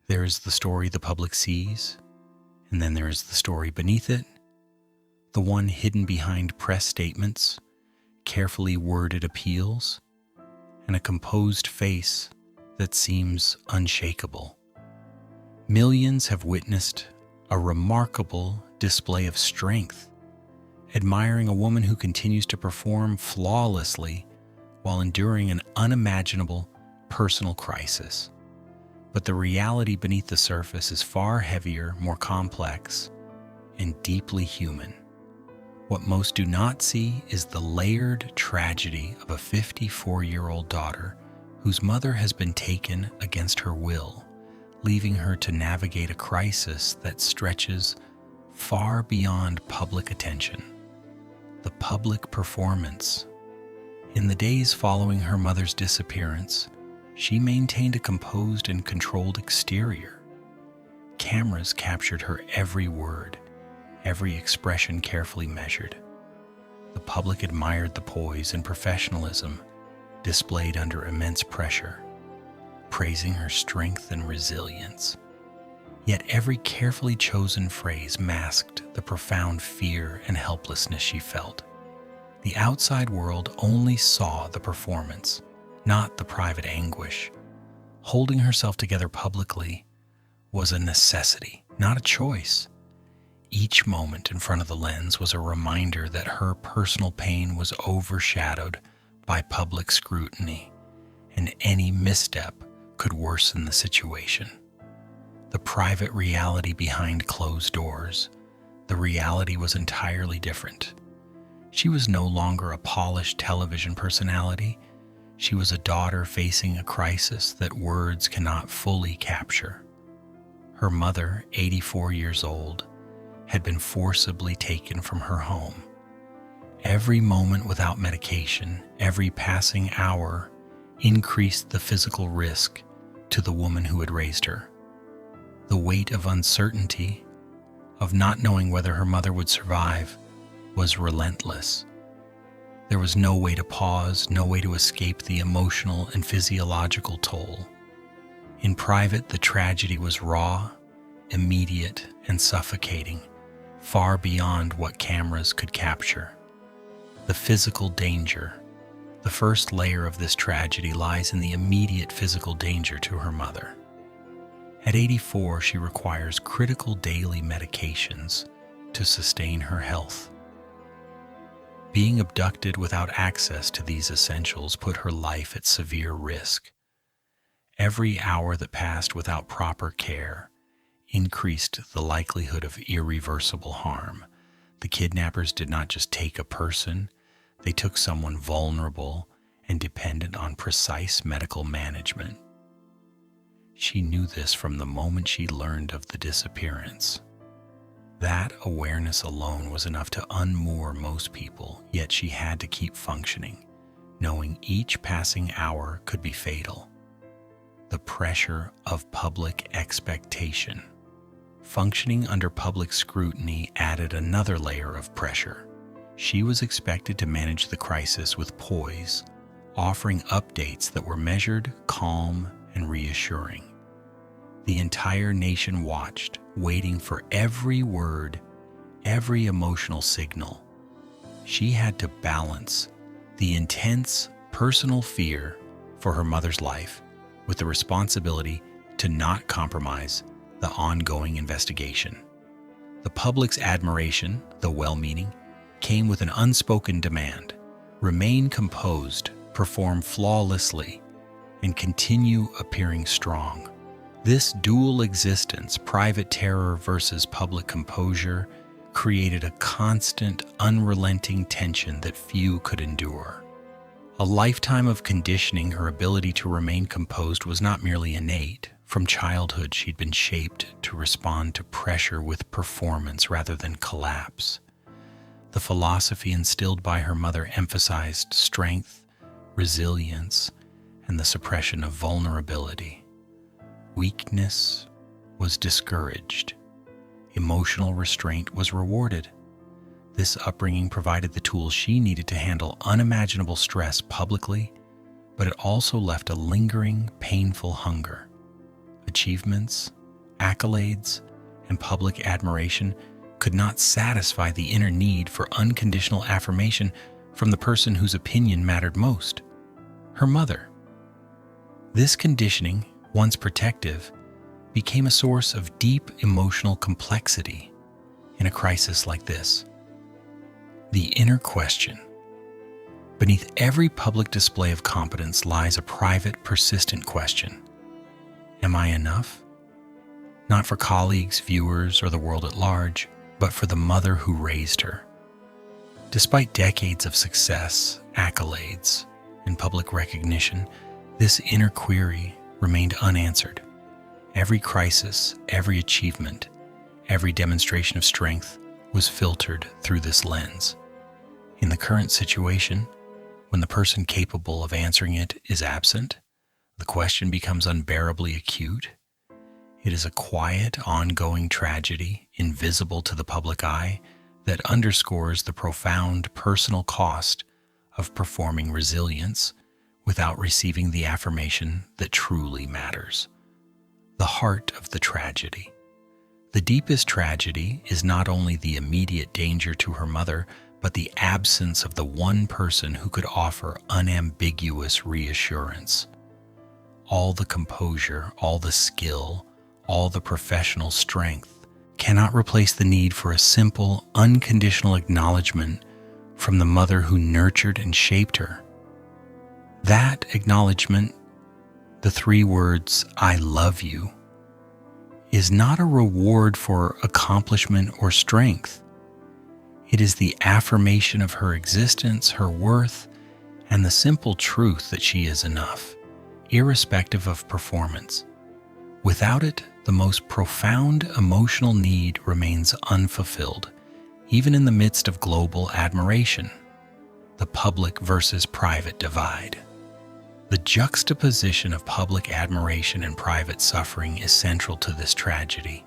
There is the story the public sees, and then there is the story beneath it, the one hidden behind press statements, carefully worded appeals, and a composed face that seems unshakable. Millions have witnessed a remarkable display of strength, admiring a woman who continues to perform flawlessly while enduring an unimaginable personal crisis. But the reality beneath the surface is far heavier, more complex, and deeply human. What most do not see is the layered tragedy of a 54-year-old daughter whose mother has been taken against her will, leaving her to navigate a crisis that stretches far beyond public attention. The public performance. In the days following her mother's disappearance, she maintained a composed and controlled exterior. Cameras captured her every word, every expression carefully measured. The public admired the poise and professionalism displayed under immense pressure, praising her strength and resilience. Yet every carefully chosen phrase masked the profound fear and helplessness she felt. The outside world only saw the performance, not the private anguish. Holding herself together publicly was a necessity, not a choice. Each moment in front of the lens was a reminder that her personal pain was overshadowed by public scrutiny, and any misstep could worsen the situation. The private reality behind closed doors, the reality was entirely different. She was no longer a polished television personality. She was a daughter facing a crisis that words cannot fully capture. Her mother, 84 years old, had been forcibly taken from her home. Every moment without medication, every passing hour, increased the physical risk to the woman who had raised her. The weight of uncertainty, of not knowing whether her mother would survive, was relentless. There was no way to pause, no way to escape the emotional and physiological toll. In private, the tragedy was raw, immediate, and suffocating, far beyond what cameras could capture. The physical danger. The first layer of this tragedy lies in the immediate physical danger to her mother. At 84, she requires critical daily medications to sustain her health. Being abducted without access to these essentials put her life at severe risk. Every hour that passed without proper care increased the likelihood of irreversible harm. The kidnappers did not just take a person, they took someone vulnerable and dependent on precise medical management. She knew this from the moment she learned of the disappearance. That awareness alone was enough to unmoor most people, yet she had to keep functioning, knowing each passing hour could be fatal. The pressure of public expectation. Functioning under public scrutiny added another layer of pressure. She was expected to manage the crisis with poise, offering updates that were measured, calm, and reassuring. The entire nation watched, waiting for every word, every emotional signal. She had to balance the intense personal fear for her mother's life with the responsibility to not compromise the ongoing investigation. The public's admiration, though well-meaning, came with an unspoken demand: remain composed, perform flawlessly, and continue appearing strong. This dual existence, private terror versus public composure, created a constant, unrelenting tension that few could endure. A lifetime of conditioning her ability to remain composed was not merely innate. From childhood, she'd been shaped to respond to pressure with performance rather than collapse. The philosophy instilled by her mother emphasized strength, resilience, and the suppression of vulnerability. Weakness was discouraged. Emotional restraint was rewarded. This upbringing provided the tools she needed to handle unimaginable stress publicly, but it also left a lingering, painful hunger. Achievements, accolades, and public admiration could not satisfy the inner need for unconditional affirmation from the person whose opinion mattered most, her mother. This conditioning, once protective, became a source of deep emotional complexity in a crisis like this. The inner question. Beneath every public display of competence lies a private, persistent question. Am I enough? Not for colleagues, viewers, or the world at large, but for the mother who raised her. Despite decades of success, accolades, and public recognition, this inner query remained unanswered. Every crisis, every achievement, every demonstration of strength was filtered through this lens. In the current situation, when the person capable of answering it is absent, the question becomes unbearably acute. It is a quiet, ongoing tragedy, invisible to the public eye, that underscores the profound personal cost of performing resilience without receiving the affirmation that truly matters. The heart of the tragedy. The deepest tragedy is not only the immediate danger to her mother, but the absence of the one person who could offer unambiguous reassurance. All the composure, all the skill, all the professional strength cannot replace the need for a simple, unconditional acknowledgement from the mother who nurtured and shaped her. That acknowledgement, the three words, "I love you," is not a reward for accomplishment or strength. It is the affirmation of her existence, her worth, and the simple truth that she is enough, irrespective of performance. Without it, the most profound emotional need remains unfulfilled, even in the midst of global admiration. The public versus private divide. The juxtaposition of public admiration and private suffering is central to this tragedy.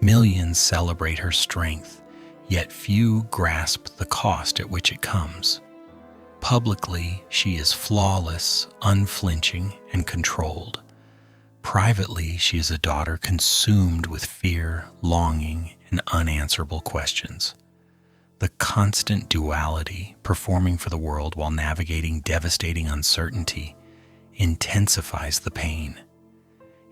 Millions celebrate her strength, yet few grasp the cost at which it comes. Publicly, she is flawless, unflinching, and controlled. Privately, she is a daughter consumed with fear, longing, and unanswerable questions. The constant duality, performing for the world while navigating devastating uncertainty, intensifies the pain.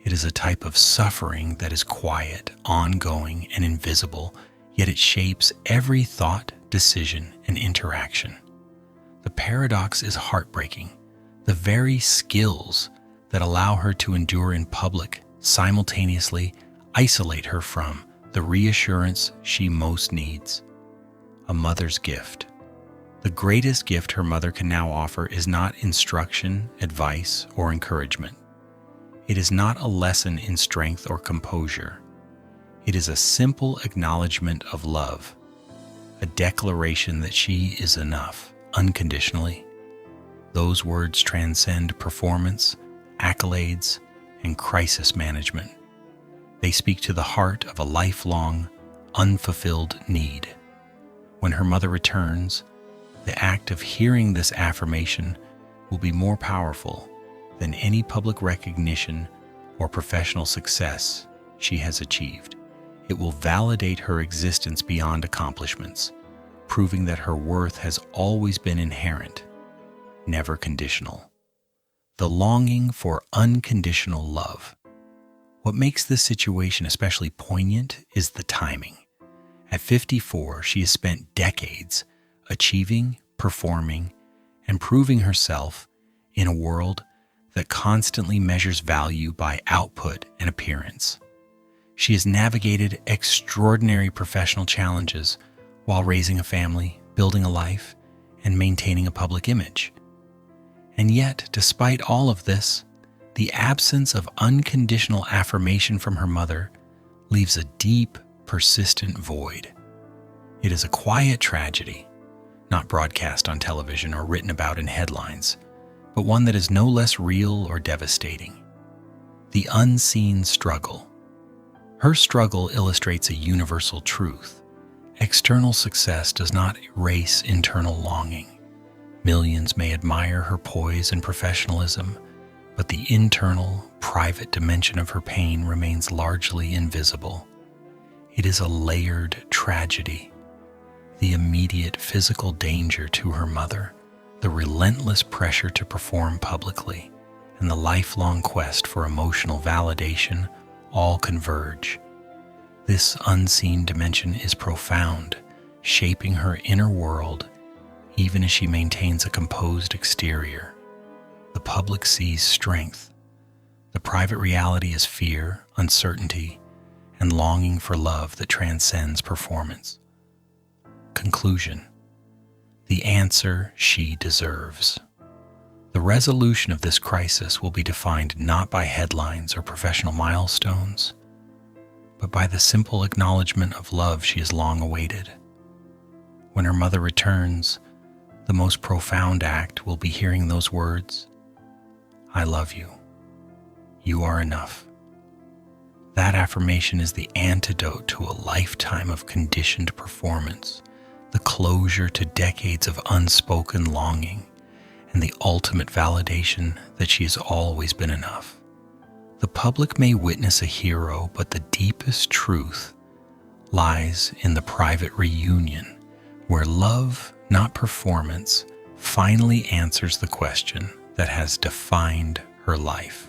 It is a type of suffering that is quiet, ongoing, and invisible, yet it shapes every thought, decision, and interaction. The paradox is heartbreaking. The very skills that allow her to endure in public simultaneously isolate her from the reassurance she most needs. A mother's gift. The greatest gift her mother can now offer is not instruction, advice, or encouragement. It is not a lesson in strength or composure. It is a simple acknowledgement of love, a declaration that she is enough, unconditionally. Those words transcend performance, accolades, and crisis management. They speak to the heart of a lifelong, unfulfilled need. When her mother returns, the act of hearing this affirmation will be more powerful than any public recognition or professional success she has achieved. It will validate her existence beyond accomplishments, proving that her worth has always been inherent, never conditional. The longing for unconditional love. What makes this situation especially poignant is the timing. At 54, she has spent decades achieving, performing, and proving herself in a world that constantly measures value by output and appearance. She has navigated extraordinary professional challenges while raising a family, building a life, and maintaining a public image. And yet, despite all of this, the absence of unconditional affirmation from her mother leaves a deep, persistent void. It is a quiet tragedy, not broadcast on television or written about in headlines, but one that is no less real or devastating. The unseen struggle. Her struggle illustrates a universal truth. External success does not erase internal longing. Millions may admire her poise and professionalism, but the internal, private dimension of her pain remains largely invisible. It is a layered tragedy. The immediate physical danger to her mother, the relentless pressure to perform publicly, and the lifelong quest for emotional validation all converge. This unseen dimension is profound, shaping her inner world even as she maintains a composed exterior. The public sees strength. The private reality is fear, uncertainty, and longing for love that transcends performance. Conclusion: the answer she deserves. The resolution of this crisis will be defined not by headlines or professional milestones, but by the simple acknowledgement of love she has long awaited. When her mother returns, the most profound act will be hearing those words, "I love you. You are enough." That affirmation is the antidote to a lifetime of conditioned performance, the closure to decades of unspoken longing, and the ultimate validation that she has always been enough. The public may witness a hero, but the deepest truth lies in the private reunion, where love, not performance, finally answers the question that has defined her life.